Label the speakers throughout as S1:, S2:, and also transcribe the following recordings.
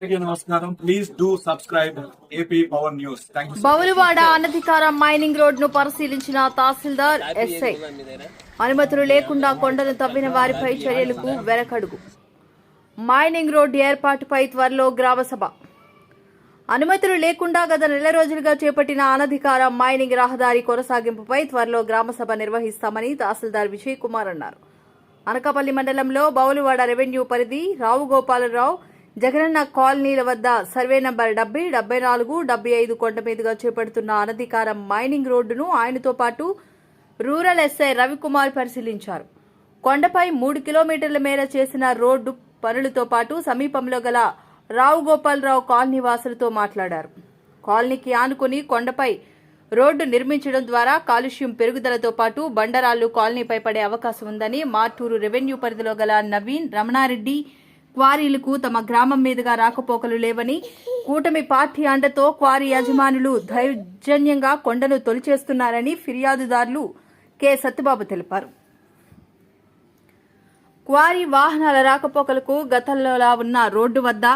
S1: నమస్కారం. Please do subscribe AP power news.
S2: Bowluvada అనధికార mining road ను పరిశీలించిన తహసీల్దార్ ఎస్ఐ అనుమతులు లేకుండా కొండను తవ్విన వారిపై చర్యలకు వెనకడుగు. మైనింగ్ రోడ్డు ఏర్పాటుపై త్వరలో గ్రామసభ. అనుమతులు లేకుండా గత నెల రోజులుగా చేపట్టిన అనధికార మైనింగ్ రహదారి కొనసాగింపుపై త్వరలో గ్రామసభ నిర్వహిస్తామని తహసీల్దార్ విజయ్ కుమార్ అన్నారు. అనకాపల్లి మండలంలో బౌలువాడ రెవెన్యూ పరిధి రావుగోపాలరావు జగనన్న కాలనీల వద్ద సర్వే నంబర్ 70, 74, 75 కొండ మీదుగా చేపడుతున్న అనధికార మైనింగ్ రోడ్డును ఆయనతో పాటు రూరల్ ఎస్ఐ రవికుమార్ పరిశీలించారు. కొండపై 3 కిలోమీటర్ల మేర చేసిన రోడ్డు పనులతో పాటు సమీపంలో గల రావుగోపాలరావు కాలనీ వాసులతో మాట్లాడారు. కాలనీకి ఆనుకుని కొండపై రోడ్డు నిర్మించడం ద్వారా కాలుష్యం పెరుగుదలతో పాటు బండరాళ్లు కాలనీపై పడే అవకాశం ఉందని, మార్టూరు రెవెన్యూ పరిధిలో గల నవీన్, రమణారెడ్డి క్వారీలకు తమ గ్రామం మీదుగా రాకపోకలు లేవని, కూటమి పార్టీ అండతో క్వారీ యజమానులు దౌర్జన్యంగా కొండను తొలిచేస్తున్నారని ఫిర్యాదుదారులు కె సత్యబాబు తెలిపారు. క్వారీ వాహనాల రాకపోకలకు గతంలోలా ఉన్న రోడ్డు వద్ద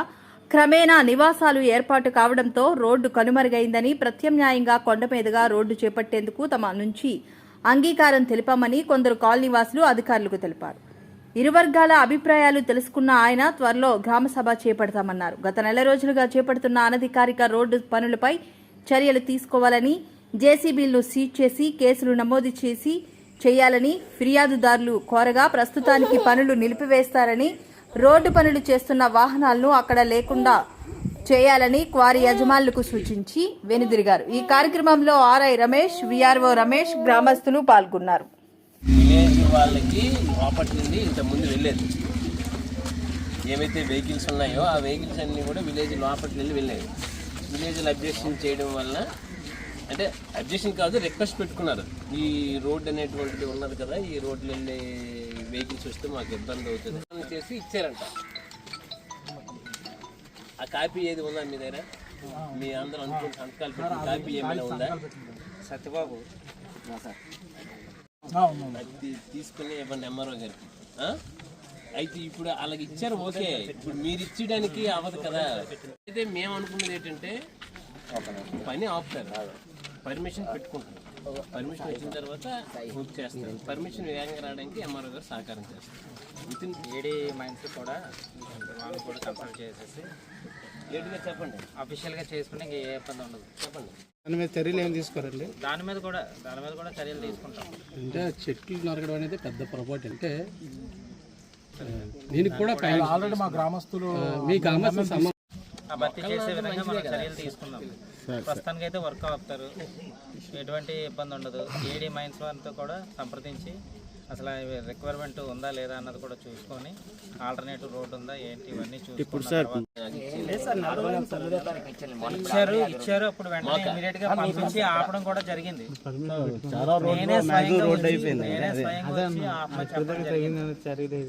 S2: క్రమేణా నివాసాలు ఏర్పాటు కావడంతో రోడ్డు కనుమరుగైందని, ప్రత్యామ్నాయంగా కొండ మీదుగా రోడ్డు చేపట్టేందుకు తమ నుంచి అంగీకారం తెలిపామని కొందరు కాలనీవాసులు అధికారులకు తెలిపారు. ఇరు వర్గాల అభిప్రాయాలు తెలుసుకున్న ఆయన త్వరలో గ్రామసభ చేపడతామన్నారు. గత నెల రోజులుగా చేపడుతున్న అనధికారిక రోడ్డు పనులపై చర్యలు తీసుకోవాలని, జేసీబీలను సీజ్ చేసి కేసులు నమోదు చేయాలని ఫిర్యాదుదారులు కోరగా, ప్రస్తుతానికి పనులు నిలిపివేస్తారని, రోడ్డు పనులు చేస్తున్న వాహనాలను అక్కడ లేకుండా చేయాలని క్వారీ యజమానులకు సూచించి వెనుదిరిగారు. ఈ కార్యక్రమంలో ఆర్ఐ రమేష్, వీఆర్ఓ రమేష్, గ్రామస్తులు పాల్గొన్నారు.
S3: విలేజ్ వాళ్ళకి ప్రాపర్టీ నుండి ఇంతకుముందు వెళ్ళేది, ఏవైతే వెహికల్స్ ఉన్నాయో ఆ వెహికల్స్ అన్నీ కూడా విలేజ్ లోపలికి వెళ్ళేది. విలేజ్లో అబ్జెక్షన్ చేయడం వల్ల, అంటే అబ్జెక్షన్ కాదు, రిక్వెస్ట్ పెట్టుకున్నారు. ఈ రోడ్ అనేటువంటిది ఉన్నది కదా, ఈ రోడ్లు వెళ్ళే వెహికల్స్ వస్తే మాకు ఇబ్బంది అవుతుంది చేసి ఇచ్చారంట. ఆ కాపీ ఏది ఉందా మీ దగ్గర? మీ అందరూ అనుకుని సంతకాలు పెట్టిన కాపీ ఏమైనా ఉందా? సత్యబాబు అది తీసుకుని ఇవ్వండి ఎంఆర్ఓ గారికి. అయితే ఇప్పుడు అలాగే ఇచ్చారు, ఓకే. ఇప్పుడు మీరు ఇచ్చడానికి అవ్వదు కదా. అయితే మేము అనుకున్నది ఏంటంటే పని ఆపుతారు, పర్మిషన్ పెట్టుకుంటారు. పర్మిషన్ వచ్చిన తర్వాత బుక్ చేస్తారు. పర్మిషన్ వేగంగా రావడానికి ఎంఆర్ఓ గారు సహకారం చేస్తారు. విత్ ఇన్
S4: ఏడీ మైన్స్ కూడా వాళ్ళు కూడా కన్సల్ట్ చేసేసి
S3: లేట్గా చెప్పండి,
S4: అఫీషియల్గా చేసుకుని ఏ ఇబ్బంది ఉండదు.
S3: చెప్పండి.
S5: దాని మీద చర్యలు ఏం తీసుకోరండి?
S4: దాని మీద కూడా చర్యలు తీసుకుంటాం.
S5: అంటే చెట్లు నరకడం అనేది పెద్ద పొరపాటు. అంటే దీనికి కూడా ఆల్రెడీ మా గ్రామస్తులు
S4: భర్తీ చేసే విధంగా మనం చర్యలు తీసుకున్నాం. ప్రస్తుతానికి అయితే వర్క్ అవుతారు, ఎటువంటి ఇబ్బంది ఉండదు. ఏడీ మైన్స్ వారితో కూడా సంప్రదించి అసలు రిక్వైర్మెంట్ ఉందా లేదా అన్నది కూడా చూసుకొని, ఆల్టర్నేటివ్ రోడ్ ఉందా ఏంటి ఇవన్నీ చూసుకున్నారు. ఇచ్చారు అప్పుడు వెంటనే ఇమీడియట్ గా పంపించి ఆపడం కూడా జరిగింది. నేనే స్వయంగా వచ్చి ఆపమని చెప్పడం జరిగింది.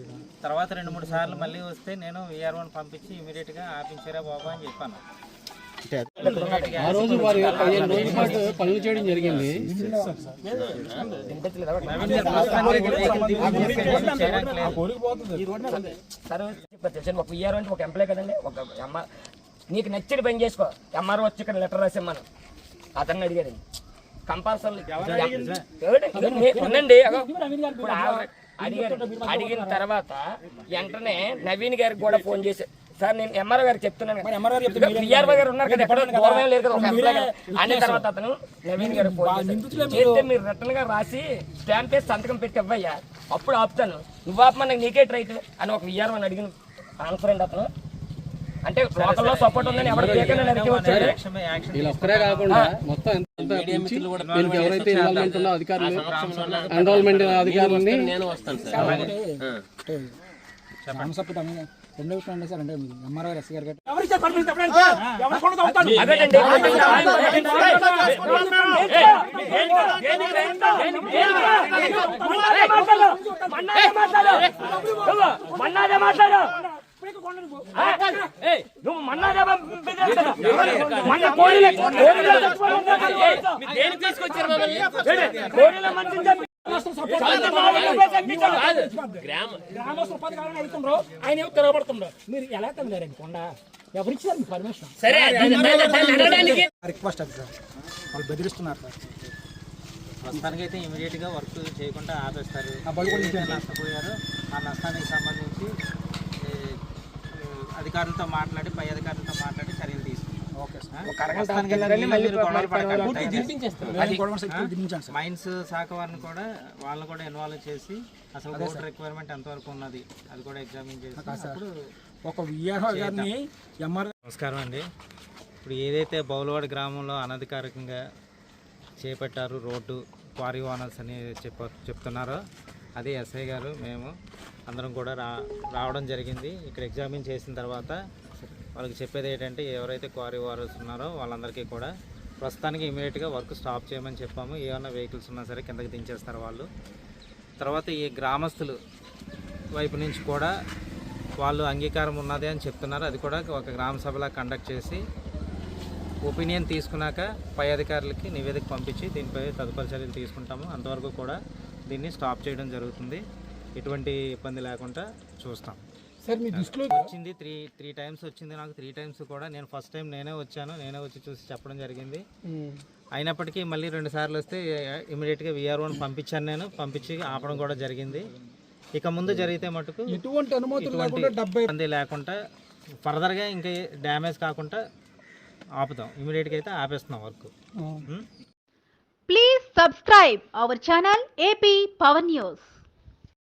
S4: తర్వాత 2-3 సార్లు మళ్ళీ వస్తే నేను వీఆర్ఓని పంపించి ఇమీడియట్ గా ఆపించారా బాబా అని చెప్పాను.
S5: ఆ రోజు వారు 15 రోజుల పాటు పనులు చేయడం జరిగింది.
S6: ఒక ఇయర్ అంటే ఒక ఎంప్లాయ్ కదండి, ఒక నీకు నచ్చిన పని చేసుకో, ఎంఆర్ఓ వచ్చి ఇక్కడ లెటర్ రాసేమ్మను అతన్ని అడిగారు. కంపల్సరీ ఉండండి. ఇప్పుడు అడిగిన తర్వాత వెంటనే నవీన్ గారికి కూడా ఫోన్ చేసి, సార్ నేను ఎంఆర్ఓ గారికి చెప్తున్నాను, విఆర్ఓ గారు ఉన్నారు కదా, ఎక్కడ దూరమే లేదు కదా, అనే తర్వాత అతను నవీన్ గారికి ఫోన్ చేస్తే మీరు రిటర్న్ గా రాసి స్టాంప్ వేసి సంతకం పెట్టి ఇవ్వయ్యా, అప్పుడు ఆపుతాను, నువ్వు ఆపమని నీకే రైట్ అని ఒక విఆర్ఓ అని అడిగిన ఆన్సర్ అండి అతను. అంటే లోకల్లో సపోర్ట్ ఉందని ఎవరికి
S5: ఒక్కరే కాకుండా మొత్తం ఎవరైతే ఇన్వాల్వ్మెంట్ ఉన్న అధికారులు, ఎన్రోల్మెంట్ అధికారులని
S3: నేను వస్తాను సార్.
S7: రెండో విషయం అండి సార్, అంటే ఎంఆర్ఓ ఎస్ గారు గ్రామస్తులు 10 కాలం అడుగుతుండ్రు, ఆయన తిరగబడుతుండ్రు. మీరు ఎలా తగ్గారండి కొండ? ఎవరు ఇచ్చారు మీకు పర్మిషన్?
S6: సరే నడవడానికి
S7: రిక్వెస్ట్ అది సార్, వాళ్ళు బెదిరిస్తున్నారు సార్.
S4: ప్రస్తుతానికి అయితే ఇమీడియట్ గా వర్క్ చేయకుండా ఆపేస్తారు.
S7: ఆ బళ్ళు కూడా
S4: ఏదైతే నష్టపోయారో ఆ నష్టానికి సంబంధించి అధికారులతో మాట్లాడి పై అధికారులతో మాట్లాడి చర్యలు తీసుకుంటాం.
S7: Okay sir.
S4: ప్రస్తుతానికి అయితే మీరు గొడవలు పడకండి.
S7: అది కూడా శక్తి దించాను సార్.
S4: మైన్స్ శాఖ వారిని కూడా వాళ్ళని కూడా ఇన్వాల్వ్ చేసి అసలు రోడ్ రిక్వైర్మెంట్ ఎంతవరకు ఉన్నది అది కూడా ఎగ్జామిన్ చేసి అప్పుడు
S7: ఒక విఆర్ఓ గారిని ఎంఆర్
S4: నమస్కారం అండి. ఇప్పుడు ఏదైతే బౌలవాడ గ్రామంలో అనధికారికంగా చేపట్టారు రోడ్డు క్వారీ ఓనర్స్ అని చెప్తున్నారో అది ఎస్ఐ గారు మేము అందరం కూడా రావడం జరిగింది. ఇక్కడ ఎగ్జామిన్ చేసిన తర్వాత వాళ్ళకి చెప్పేది ఏంటంటే ఎవరైతే క్వారీ ఓనర్స్ ఉన్నారో వాళ్ళందరికీ కూడా ప్రస్తుతానికి ఇమీడియట్గా వర్క్ స్టాప్ చేయమని చెప్పాము. ఏమైనా వెహికల్స్ ఉన్నా సరే కిందకి దించేస్తారు వాళ్ళు. తర్వాత ఈ గ్రామస్తులు వైపు నుంచి కూడా వాళ్ళు అంగీకారం ఉన్నది అని చెప్తున్నారు. అది కూడా ఒక గ్రామ సభలా కండక్ట్ చేసి ఒపీనియన్ తీసుకున్నాక పై అధికారులకి నివేదిక పంపించి దీనిపై తదుపరి చర్యలు తీసుకుంటాము. అంతవరకు కూడా దీన్ని స్టాప్ చేయడం జరుగుతుంది. ఎటువంటి ఇబ్బంది లేకుండా చూస్తాం.
S7: సార్ మీ దృష్టిలో
S4: వచ్చింది త్రీ టైమ్స్ వచ్చింది నాకు. 3 times కూడా నేను ఫస్ట్ టైం నేనే వచ్చి చూసి చెప్పడం జరిగింది. అయినప్పటికీ మళ్ళీ 2 సార్లు వస్తే ఇమీడియట్గా విఆర్ఓని పంపించాను. నేను పంపించి ఆపడం కూడా జరిగింది. ఇక ముందు జరిగితే మటుకు
S7: ఎటువంటి అనుమతులు లేకుండా 70
S4: ఇబ్బంది లేకుండా ఫర్దర్గా ఇంకా డ్యామేజ్ కాకుండా ఆపుతాం. ఇమీడియట్గా అయితే ఆపేస్తున్నాం work.
S8: Please subscribe our channel AP Power News.